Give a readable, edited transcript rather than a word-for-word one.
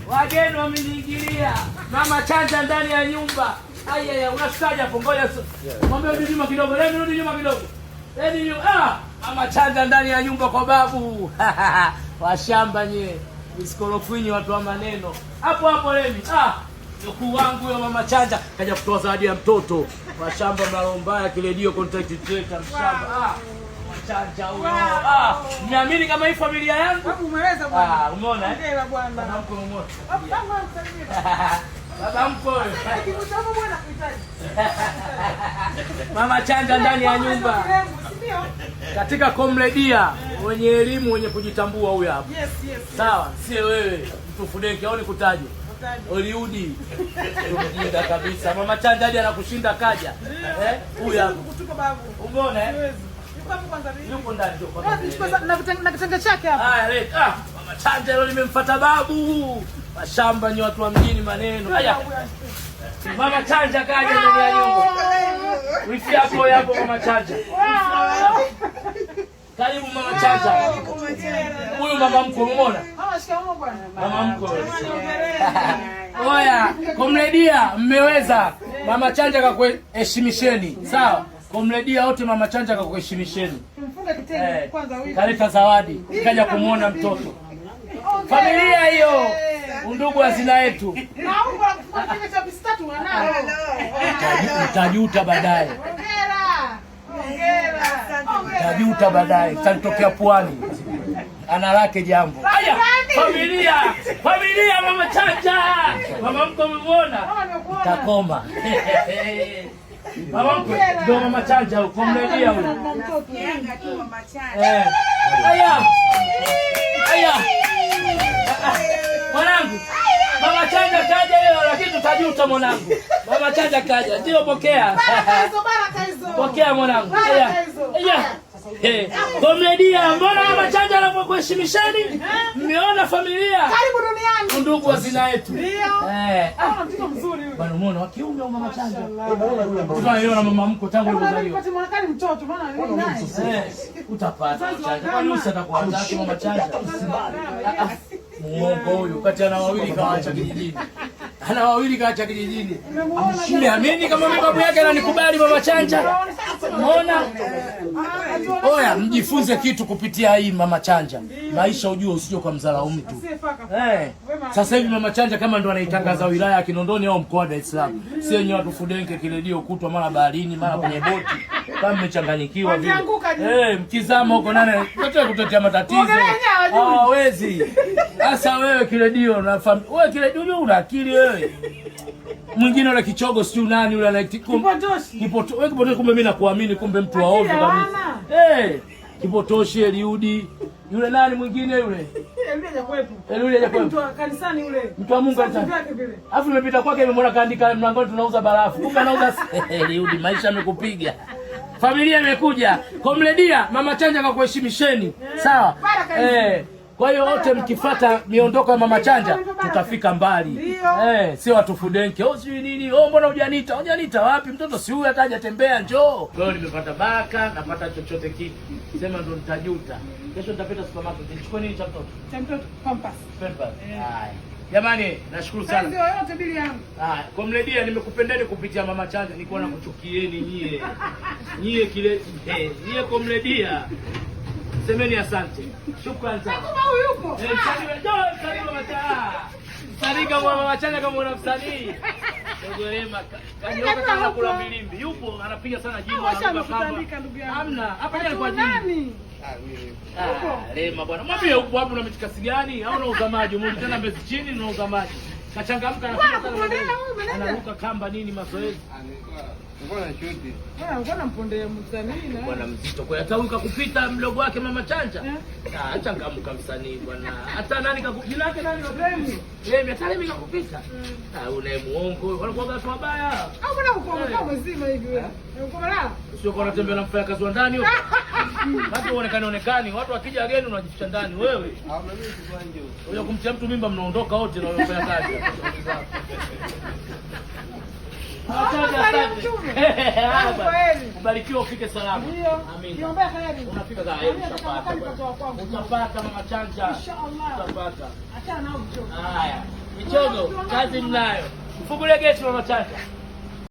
Wageni wameniingilia. Mama Chanja ndani ya nyumba. Aya, unasitaja hapo, ngoja mwambie rudi nyuma kidogo. Rudi nyuma kidogo. Mama Chanja ndani ya nyumba kwa babu. Washamba nye. Miskorofinyi watu wa maneno. Hapo Lemi. Mkuu wangu huyo Mama Chanja kaja kutoa zawadi ya mtoto. Washamba malombaya kiredio contact trader mshamba. Chanja huyo. Niamini kama hii familia yangu? Babu umeeleza bwana. Umeona eh? Ndio bwana. Baba mko umeona. Baba mko. Kikutama bwana kuhitaji. Mama Chanja ndani ya nyumba. Katika komredia wenye elimu wenye kujitambua huyu hapa. Yes. Sawa, sio wewe. Mtufudenke au nikutaje? Oliudi. Tumjinda kabisa. Mama Chanja hadi anakushinda kaja. Huyu hapa. Kutupa babu. Umeona eh? Yuko ndani na kitenge chake hapa. Haya leta. Mama Chanja leo nimemfuata babu. Mashamba ni watu wa mjini maneno. Haya. Mama Chanja kaja ndani ya nyumba. Wifi yako hapo Mama Chanja. Karibu Mama Chanja. Huyu mama mko umeona? Shikamoo bwana. Mama mko. Oya, komredia mmeweza. Mama Chanja kakuheshimisheni. Sawa? Komredia wote Mama Chanja kakuheshimisheni. Mfunga kitenge kwanza wiki. Kaleta zawadi, kaja kumuona mtoto. Familia hiyo. Undugu hazina yetu. Naomba kufunga kitenge cha pistatu wanao. Utajuta baadaye. Hongera. Utajuta baadaye. Tutatokea Pwani. Ana lake jambo. Haya, familia Mama Chanja. Mama mko umemuona? Takoma. Mama mko ndio Mama Chanja huko mmelia huko. Yanga tu Mama Chanja. Aya. Mwanangu. Mama Chanja kaja leo lakini tutajuta mwanangu. Mama Chanja kaja. Ndio pokea. Baraka hizo. Pokea mwanangu. Komredia, mbona Mama Chanja anapokuheshimisheni? Mmeona familia? Karibu duniani. Ndugu hazina yetu. Ndio. Mtoto mzuri huyu. Bwana umeona wa kiume au Mama Chanja? Tunaona mama mko tangu ulipozaliwa. Pati mwakani mtoto maana ni naye. Utapata Chanja. Kwani usitakuwa mtaki Mama Chanja? Muongo huyu kati ana wawili kaacha kijijini. Ana wawili kaacha kijijini. Nimeamini kama mimi babu yake ananikubali Mama Chanja. Umeona? Oya, mjifunze kitu kupitia hii Mama Chanja. Maisha ujue usije kwa mdharau mtu. Sasa hivi Mama Chanja kama ndo anaitangaza wilaya ya Kinondoni au mkoa wa Dar es Salaam. Si wenyewe watu fudenke kiredio kutwa mara baharini, mara kwenye boti. Kama mmechanganyikiwa vile. Mkizama huko nane kutetea matatizo. Hawezi. Sasa wewe kiredio na wewe kiredio una akili wewe. Mwingine yule kichogo sio nani yule anaitikipotoshi. Wewe kipotoshi kumbe mimi nakuamini kumbe mtu wa ovyo kabisa. Kipotoshi Eliudi. Yule nani mwingine yule? Eliudi hapo. Mtu wa kanisani yule. Mtu wa Mungu kanisani. Alafu nimepita kwake nimemwona kaandika mlangoni tunauza barafu. Kumbe anauza Eliudi maisha yamekupiga. Familia imekuja. Komredia Mama Chanja kakuheshimisheni. Sawa? Kwa hiyo wote mkifuata miondoko ya Mama Chanja tutafika mbali. Sio watu fudenke. Sio nini? Mbona hujaniita? Hujaniita wapi? Mtoto si huyu hata hajatembea njoo. Kwa hiyo nimepata baraka, napata chochote kitu. Sema ndo nitajuta. Kesho nitapita supermarket. Nichukue nini cha mtoto? Cha mtoto Pampers. Haya. Jamani, nashukuru sana. Ndio yote bili yangu. Komredia nimekupendeni kupitia Mama Chanja, nilikuwa nakuchukieni nyie. Nyie komredia. Semeni asante. Shukrani sana. Kama huyu yupo. Msanii Mama Chanja kama una msanii. Ndogoema kanyoka kama kula milimbi. Yupo anapiga sana jimbo anatandika ndugu yangu. Hamna. Hapa jana kwa jini. Lema bwana. Mwambie huko hapo una mitikasi gani? Au unauza maji? Umeona tena mbezi chini unauza maji. Kachangamka anaruka kamba nini mazoezi. Mbona shuti? Mbona mpondea msanii na bwana mzito kwa atauka kupita mdogo wake Mama Chanja. Changamka msanii bwana. Hata nani kakujina yake nani Remi hata Remi kakupita. Una muongo. Walikuwa watu wabaya. Au mbona uko kama mzima hivi wewe? Uko malala? Sio kwa unatembea na mfanya kazi wa ndani huko. Watu waonekane watu wakija wageni unajificha ndani wewe. Mimi sikuwa nje huko. Wewe kumtia mtu mimba mnaondoka wote na unafanya kazi. Ubarikiwe ufike salama. Amina. Niombea kheri. Unafika za heri utapata. Utapata Mama Chanja. Inshallah. Utapata. Achana nao. Haya. Michogo, kazi mnayo. Mfungule geti mama Chanja.